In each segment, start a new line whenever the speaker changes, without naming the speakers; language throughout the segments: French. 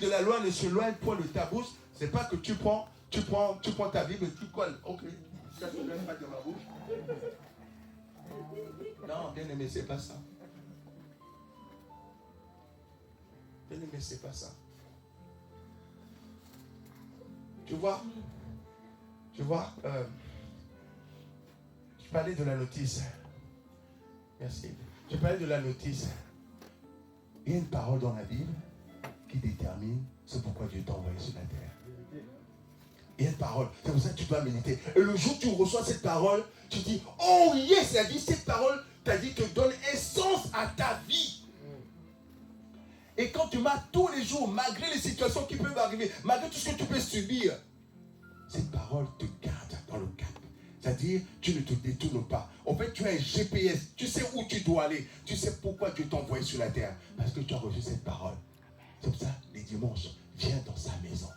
de la loi ne s'éloigne point de ta bouche. C'est pas que tu prends ta Bible et tu colles. Ok, ça ne s'éloigne pas de ma bouche. Non, bien aimé, c'est pas ça. Bien aimé, c'est pas ça. Tu vois, je parlais de la notice. Merci. Je parlais de la notice. Il y a une parole dans la Bible qui détermine ce pourquoi Dieu t'a envoyé sur la terre. Il y a une parole. C'est pour ça que tu dois méditer. Et le jour où tu reçois cette parole, tu dis, oh yes, il a dit, cette parole t'a dit, te donne essence à ta vie. Et quand tu marches tous les jours, malgré les situations qui peuvent arriver, malgré tout ce que tu peux subir, cette parole te garde dans le cap. C'est-à-dire, tu ne te détournes pas. En fait, tu as un GPS. Tu sais où tu dois aller. Tu sais pourquoi Dieu t'a envoyé sur la terre. Parce que tu as reçu cette parole. C'est pour ça, les dimanches, viens dans sa maison.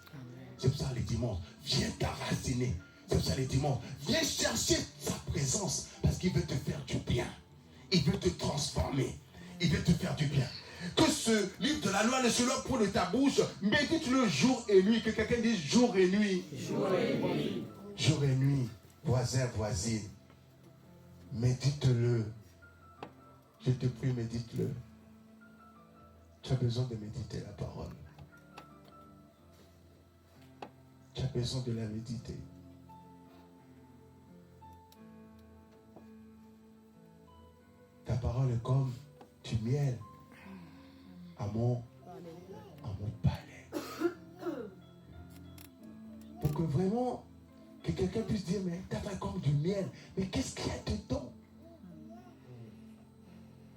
C'est pour ça, les dimanches, viens t'enraciner. C'est pour ça, les dimanches, viens chercher sa présence. Parce qu'il veut te faire du bien. Il veut te transformer. Il veut te faire du bien. Que ce livre de la loi ne se lève point de ta bouche. Médite-le jour et nuit. Que quelqu'un dise jour et nuit.
Jour et nuit.
Jour et nuit. Voisin, voisine. Médite-le. Je te prie, médite-le. Tu as besoin de méditer la parole. Tu as besoin de la méditer. Ta parole est comme du miel à mon palais. Pour que vraiment, que quelqu'un puisse dire, mais ta parole est comme du miel. Mais qu'est-ce qu'il y a dedans?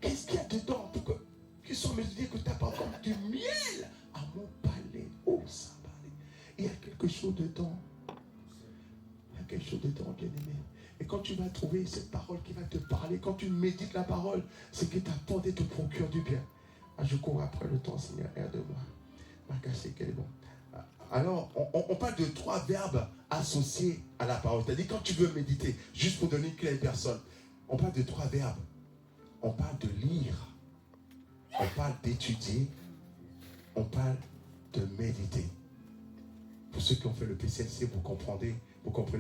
Qu'est-ce qu'il y a dedans? Pour qu'ils soient me dire que ta parole est comme du miel à mon palais. Oh, ça palais. Il y a quelque chose dedans. Il y a quelque chose dedans, bien-aimé. Et quand tu vas trouver cette parole qui va te parler, quand tu médites la parole, c'est que ta porte te procure du bien. Ah, je cours après le temps, Seigneur, aide-moi. Marcassé, quel est bon. Alors, on parle de 3 verbes associés à la parole. C'est-à-dire, quand tu veux méditer, juste pour donner une clé à une personne, on parle de 3 verbes. On parle de lire, on parle d'étudier, on parle de méditer. Pour ceux qui ont fait le PCLC, vous comprenez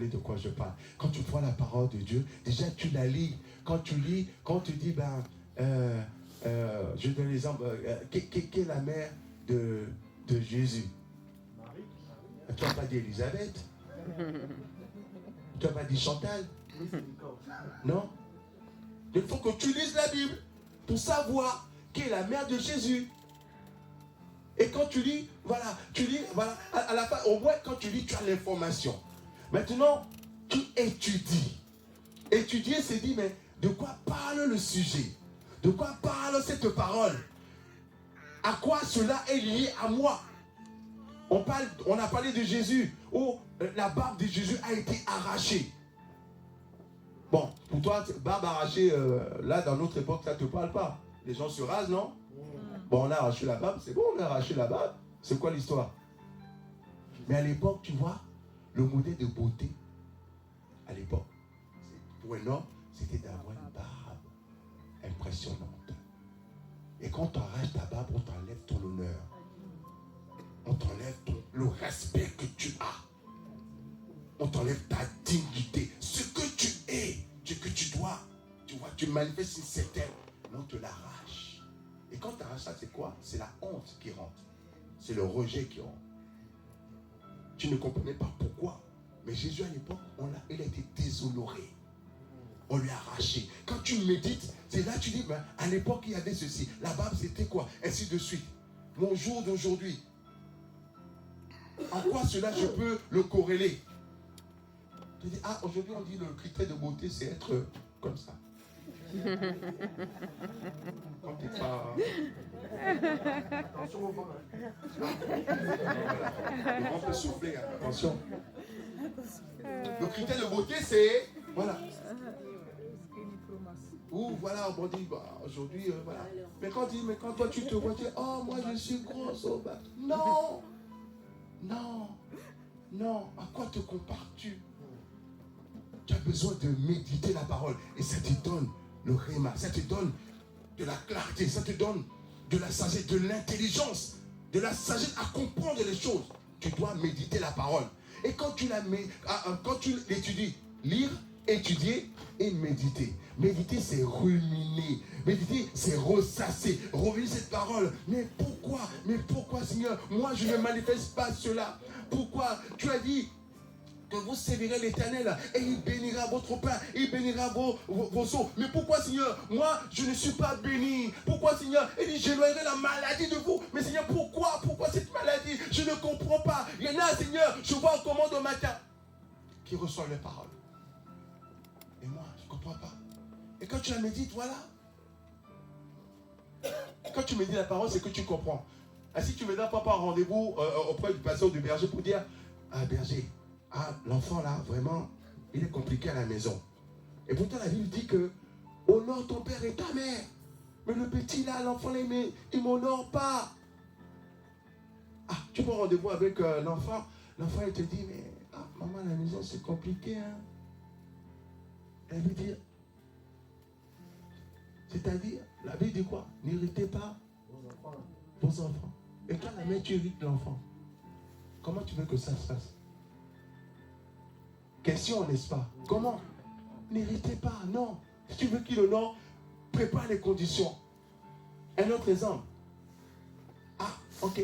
de quoi je parle. Quand tu prends la parole de Dieu, déjà tu la lis. Quand tu lis, quand tu dis, je donne l'exemple, qui est la mère de Jésus? Marie. Tu n'as pas dit Élisabeth? Tu n'as pas dit Chantal? Non? Il faut que tu lises la Bible pour savoir qui est la mère de Jésus. Et quand tu lis, voilà, à la fin, au moins quand tu lis, tu as l'information. Maintenant, tu étudies. Étudier, c'est dire, mais de quoi parle le sujet? De quoi parle cette parole? À quoi cela est lié à moi? On a parlé de Jésus, où la barbe de Jésus a été arrachée. Bon, pour toi, barbe arrachée, là, dans notre époque, ça ne te parle pas. Les gens se rasent, non? Bon, on a arraché la barbe, c'est bon, on a arraché la barbe. C'est quoi l'histoire? Mais à l'époque, tu vois, le modèle de beauté, à l'époque, pour un homme, c'était d'avoir une barbe impressionnante. Et quand on arrache ta barbe, on t'enlève ton honneur. On t'enlève le respect que tu as. On t'enlève ta dignité. Ce que tu es, ce que tu dois, tu manifestes une certaine, mais on te l'arrache. Et quand tu arraches ça, c'est quoi? C'est la honte qui rentre. C'est le rejet qui rentre. Tu ne comprenais pas pourquoi. Mais Jésus, à l'époque, il a été déshonoré. On lui a arraché. Quand tu médites, c'est là que tu dis, ben, à l'époque, il y avait ceci. La barbe, c'était quoi? Ainsi de suite. Mon jour d'aujourd'hui. En quoi cela, je peux le corréler? Tu dis, ah, aujourd'hui, on dit le critère de beauté, c'est être comme ça. Quand tu n'es pas... Attention au vent. Le vent peut souffler, hein. Attention. Le critère de beauté, c'est... Voilà. Ou voilà, on dit, bah, aujourd'hui, voilà. Mais quand toi tu te vois, tu dis, oh, moi je suis grosse. Oh, bah. Non. Non. Non. À quoi te compares-tu? Tu as besoin de méditer la parole. Et ça te donne le réma. Ça te donne de la clarté. Ça te donne de la sagesse, de l'intelligence. de la sagesse à comprendre les choses, tu dois méditer la parole. Et quand tu l'étudies, lire, étudier et méditer. Méditer, c'est ruminer. Méditer, c'est ressasser. Revenir cette parole. Mais pourquoi, Seigneur, moi je ne manifeste pas cela? Pourquoi? Tu as dit que vous servirez l'Éternel et il bénira votre pain, il bénira vos eaux. Mais pourquoi, Seigneur, moi, je ne suis pas béni? Pourquoi, Seigneur? Il dit, j'éloignerai la maladie de vous. Mais Seigneur, pourquoi cette maladie? Je ne comprends pas. Il y en a, Seigneur, je vois en commande au matin qui reçoivent les paroles. Et moi, je ne comprends pas. Et quand tu la médites, voilà. Quand tu médites la parole, c'est que tu comprends. Et si tu me donnes pas rendez-vous auprès du pasteur ou du berger pour dire, ah berger, l'enfant là, vraiment, il est compliqué à la maison. Et pourtant la Bible dit que honore ton père et ta mère. Mais le petit là, l'enfant là, il ne m'honore pas. Tu prends rendez-vous avec l'enfant. L'enfant il te dit, mais maman à la maison c'est compliqué. Hein? Elle veut dire, c'est-à-dire, la Bible dit quoi? N'irritez pas vos enfants. Et quand la mère tu irrites l'enfant, comment tu veux que ça se fasse? Question, n'est-ce pas? Comment? N'irritez pas, non. Si tu veux qu'il honore, prépare les conditions. Un autre exemple. Ok.